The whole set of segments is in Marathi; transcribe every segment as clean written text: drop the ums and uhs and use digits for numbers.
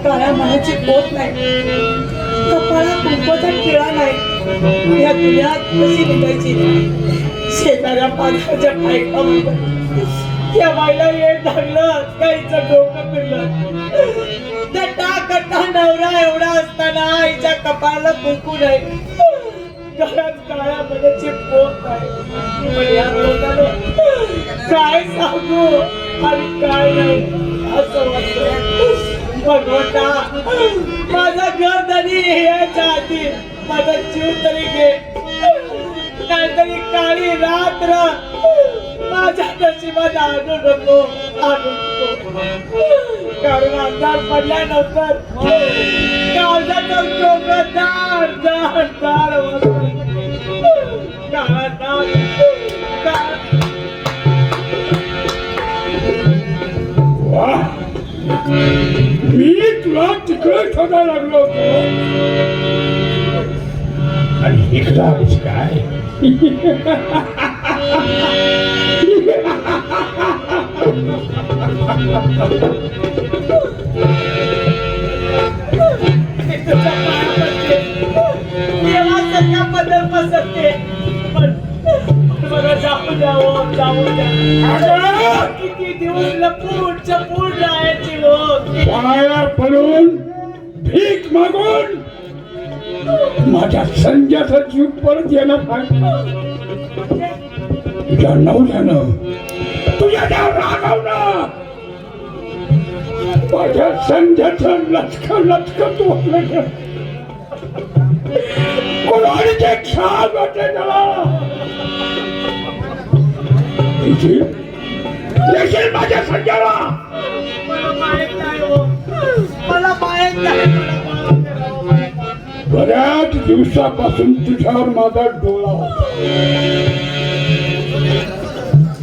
काळ्या मनाची पोत नाही, कपाळात कुंकवाचा टिळा नाही, या दुनियात कशी निघायची? शेजाऱ्या पाण्याच्या पायखामध्ये त्या बाईला येत लागलं, काहीचं डोकं फिरलं. त्या टाकटा नवरा एवढा असताना आईच्या कपाळाला कुंकू नाही, घरात काळ्या मनाची पोत नाही. या लोकांना काय सांगू आणि काय नाही असं वाटतं. भगवंता, माझा घर तरी याच्या आधी माझा जीव तरी घे, नाहीतरी काळी रात्र माझ्या नशिबात आणू नको, आणू नको. कारण अंधार पडल्यानंतर काळजाचं डोकं दार दार दार मी तुला तिकडे शोधायला लागलो होतो आणि इकडं आलीस काय? बदल पसरते, पण मला जाऊ द्यावं, जाऊ द्या. किती दिवस लपून चपून राहायची लोक, पाया पडून भीक मागून माझ्या संजयाचा जीव परत यायला पाहिजे. तुझ्या नवऱ्यानं, तुझ्या रागावनं माझ्या संजयाचं लचकं लचकं तू आपलं कोणाचे छान वाटे त्याला देशील माझ्या संजयाला. मला माहित नाही हो, मला माहित नाही. बऱ्याच दिवसापासून तुझ्यावर माझा डोळा होता.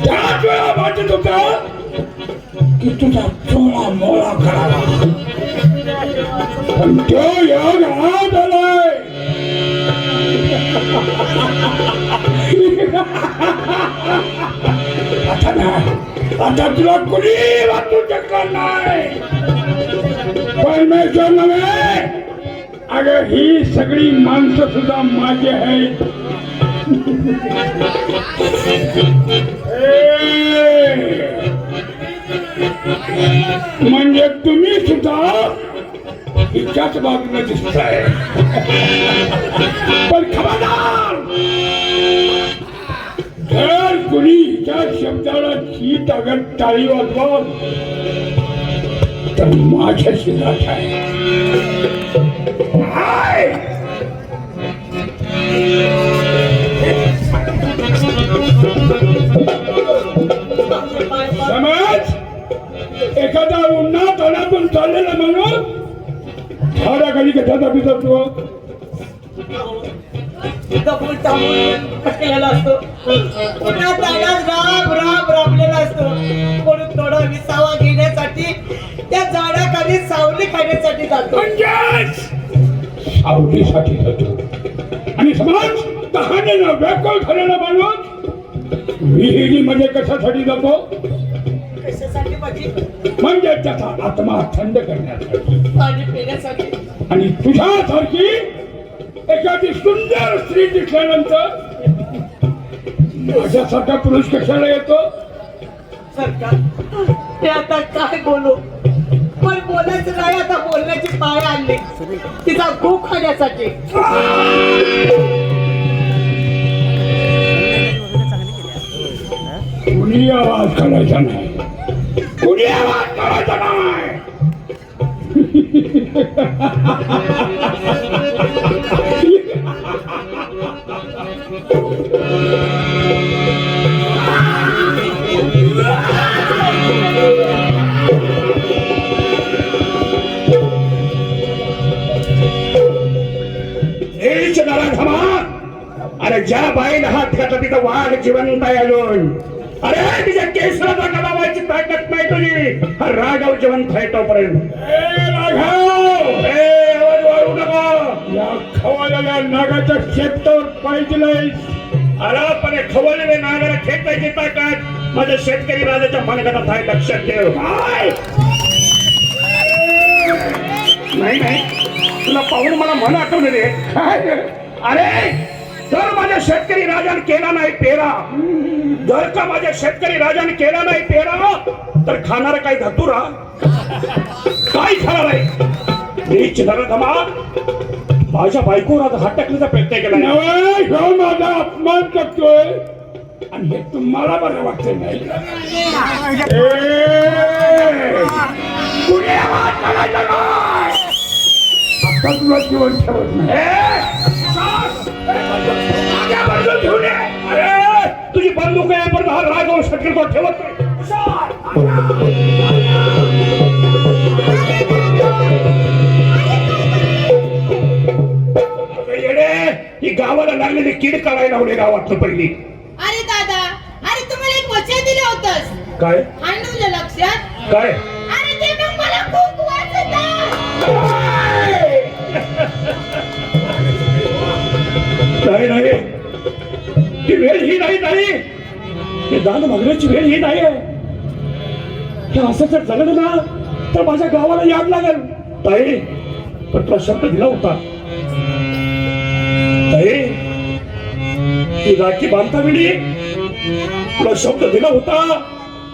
त्याच वेळा वाटत होता की तुझा चोळा मोळा करावा, पण तो योग आज आलाय. आता नाही, आता तुला कुणी वाचू शकणार नाही. परमेश्वर नव्हे, अगं ही सगळी माणसं सुद्धा माझी आहेत. म्हणजे तुम्ही सुद्धा हिच्याच बाजूला दिसताय. पण खबरदार, जर कुणी हिच्या शब्दाला चीट अगर टाळी वाजवा तर माझ्याशी गाठ आहे. समज, एखादा उन्हात तोंडातून चाललेला माणूस झाडा खाली कशाचा भिजतो? पटलेला असतो, राब राब राबलेला असतो. म्हणून थोडा विसावा घेण्यासाठी त्या झाडाखाली सावली खाण्यासाठी जातो. म्हणजे सावलीसाठी जातो. आणि समाज तहानेनं व्याकुळ झालेला माणूस विहिरीमध्ये कशासाठी जातो? कशासाठी? म्हणजे त्याचा आत्मा थंड करण्यासाठी, पाणी पिण्यासाठी. आणि तुझ्यासारखी एखादी सुंदर स्त्री दिसल्यानंतर माझ्यासारखा पुरुष कशाला येतो? सरकार ते आता काय बोलू, पण बोलायचं नाही, आता बोलण्याची पाय आणली तिचा गो खाण्यासाठी. कुणी आवाज करायचा नाही, कुणी आवाज करायचा नाही. अरे ज्या बाईला हात घातला तिथं वाघ जिवंत आहे अजून. अरे तिच्या केसराचा गलावायची ताकद नाही तुझी. हा राघव जिवंत आहे तोपर्यंत. आवाज वाढवू नका. या खवळलेल्या नागाच्या शेपटावर पाहिजे. अरे पण खवळलेल्या नागाला खेचायची ताकद माझ्या शेतकरी राजाच्या मनगटात आहे, लक्षात ठेव. नाही नाही, तुला पाहून मला मन आठवलं रे. अरे जर माझ्या शेतकरी राजाने केला नाही पेरा, जर का माझ्या शेतकरी राजाने केला नाही पेरा, तर खाणार काय धतुरा? काय खाणार आहे? नीच नरधमा माझ्या बायकोवर आता हात टाकण्याचा प्रयत्न केला. माझा अपमान करतोय आणि हे तुम्हाला बरं वाटत नाही. आता तुला जीवन ठेवत नाही. तुझी बंदूक आहे पण हा राघव शक्यतो ठेवत नाही. ही गावाला लागलेली कीड काढायला लावले गावातलं पहिली. अरे दादा, अरे तुम्हाला एक वचन दिलं होतंस. काय? आणि तुझ्या लक्षात काय? अरे ते मग मला खूप वाचत. नाही नाही, ती वेळ ही नाही. हे दान मागण्याची वेळ ही नाही आहे. हे असं जर झालं ना तर माझ्या गावाला याद लागेल. ताई पण तुला शब्द दिला होता. ताई ती राखी बांधता वेळी तुला शब्द दिला होता,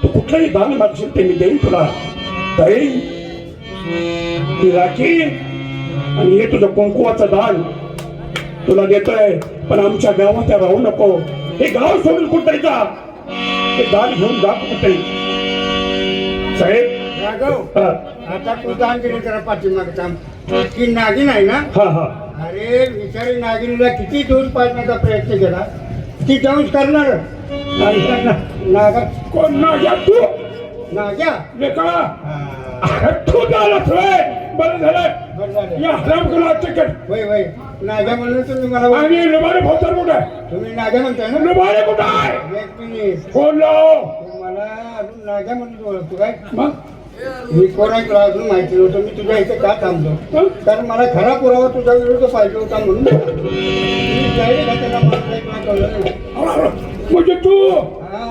तू कुठलंही दान मागशील ते मी देईन तुला. ताई ती राखी आणि हे तुझं कुंकुवाचं दान तुला देतोय, पण आमच्या गावात राहू नको. हे गाव सोडून कुठे जा, हे दान घेऊन जा कुठे. साहेब राघव, आता तू दान केलं जरा पाठीमागचा की नागिन आहे ना. हा हा. अरे विचारी नागिनीला किती दूर पाजण्याचा प्रयत्न केला, ती जाऊन करणार. नागा कोण नाग्या? तू नाग्या लेका तू झालाच होय. बरं झालं. बरं झालं. या हरामखोराला तिकीट. वय वय नाग्या म्हणून तुम्ही मला आणि रुबारे भोसर कुठे आहे? तुम्ही नाग्या म्हणताय ना. रुबारे कुठे आहे? एक मिनिट, फोन लाव. तू मला अजून नाग्या म्हणून ओळखतो काय? मग मी कोण आहे तुला अजून माहिती नव्हतं. मी तुझ्या इथे का थांबलो, कारण मला खरा पुरावा तुझ्या विरुद्ध पाहिजे होता म्हणून. म्हणजे तू हा,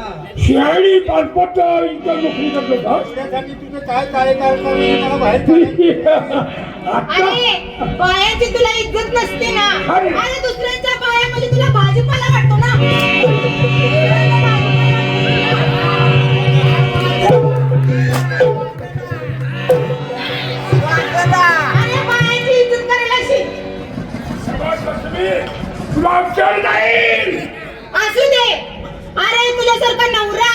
शियाळी पाचपट इतर नोकरी करतो का? त्यासाठी तुझं काय कार्यकाळ मला बाहेर काढायचं. आता अरे बायाची तुला इज्जत नसते ना. अरे. अरे दुसऱ्यांच्या बाया म्हणजे तुला भाजीपाला वाटतो ना. अरे बायाची इज्जत करायला शिक. तुला आमच्यावर जाईल. असू दे. अरे तुझ्यासारखा नवरा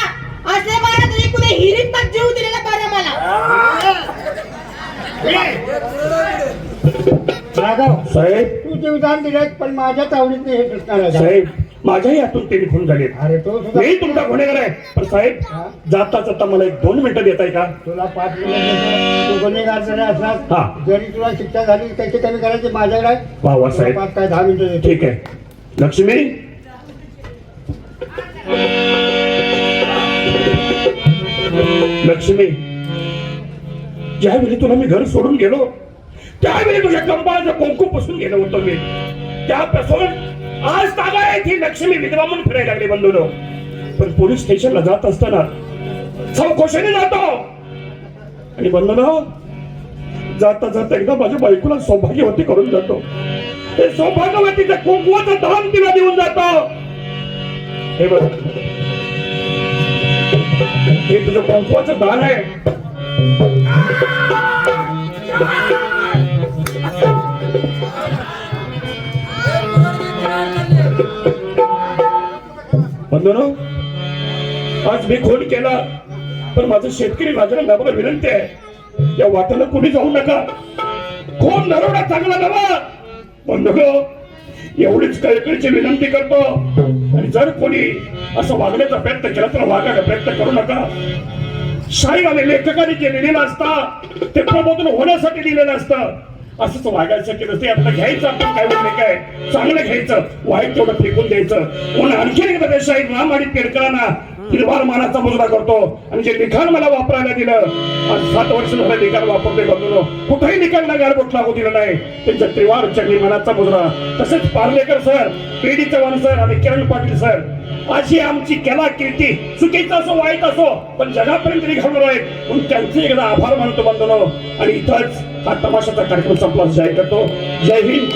असल्या बाळा तुझे कुठे हिरीत तक जीव दिलेला बरं मला. राघव, साहेब तू जीवदान दिलं पण माझ्या तावडीत हे दिसणार आहे. साहेब माझ्याही हातून ते निघून झाले. अरे तो सुद्धा मी तुमचा गुन्हेगार आहे, पण साहेब जाता जाता मला 1-2 मिनिटं देताय का? तुला 5 मिनिट तू गुन्हेगार जरी असला हा. जरी तुला शिक्षा झाली त्याची कमी करायची माझ्याकडे आहे. वा वा तुला साहेब, 5 काय 10 मिनिटं देतो. ठीक आहे. लक्ष्मी लक्ष्मी, ज्यावेळी तुला मी घर सोडून गेलो त्यावेळी तुझ्या कंपाळाचं कुंकू पुसून गेलो होतो मी. त्यापासून आज तागायत ही लक्ष्मी विधवा म्हणून फिरायला लागली बंधूनो. पण पोलीस स्टेशनला जात असताना चौकशीने जातो आणि बंधूनो जाता जाता एकदा माझ्या बायकोला सौभाग्यवती करून जातो. ते सौभाग्यवतीचं कुंकवाचं दान तिला देऊन जातो. हे बघ, हे तुझं कुंकवाचं दान आहे. बंधनो, आज मी खून केला, पण माझं शेतकरी राजाला नम्र विनंती आहे, या वाटेला कुणी जाऊ नका. खून नरवडा चांगला नवा. बंधनो, एवढीच कळकळीची विनंती करतो. आणि जर कोणी असं वागण्याचा प्रयत्न केला तर वागायचा प्रयत्न करू नका. शाहीर आणि लेखकाने जे लिहिलेलं असतं ते प्रबोधन होण्यासाठी लिहिलेलं असतं. असंच वागायसाठी नसते. आपलं घ्यायचं, आपण काय म्हणणे काय चांगलं घ्यायचं, वाईट तेवढं फेकून द्यायचं. म्हणून आणखी एकदा ते शाहीर राम आणि पेडकरांना हिरवार मानाचा मुजरा करतो. आणि जे लिखाण मला वापरायला दिलं, आज 7 वर्ष झालं लिखाण वापरते बंधूनो, कुठेही लिखाणला गारबोट लागू दिलं नाही. त्यांच्या त्रिवार चरणी मानाचा मुजरा. तसेच पार्लेकर सर, पेडी चव्हाण सर आणि किरण पाटील सर, अशी आमची कला कीर्ती चुकीचं असो वाईट असो पण जगापर्यंत निघालो आहे. म्हणून त्यांचे एकदा आभार मानतो बंधूनो. आणि इथंच हा तमाशाचा कार्यक्रम संपला. जय करतो. जय हिंद.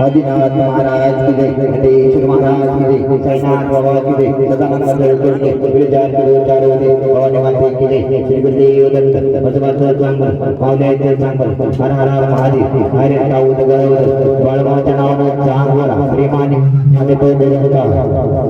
आदिनाथ महाराज की जय, गणेश महाराज की जय, साईनाथ बाबा की जय, सदानंद विद्यार्थी चारों भवानी माता की जय. श्री गुरुदेव दत्त बसवाचं चांगल पावल्याचं चांगल हर हर हर महादेव हरे साऊद गरव बाळमाच्या नावानं चांगला प्रेमाने आम्ही तो देत होता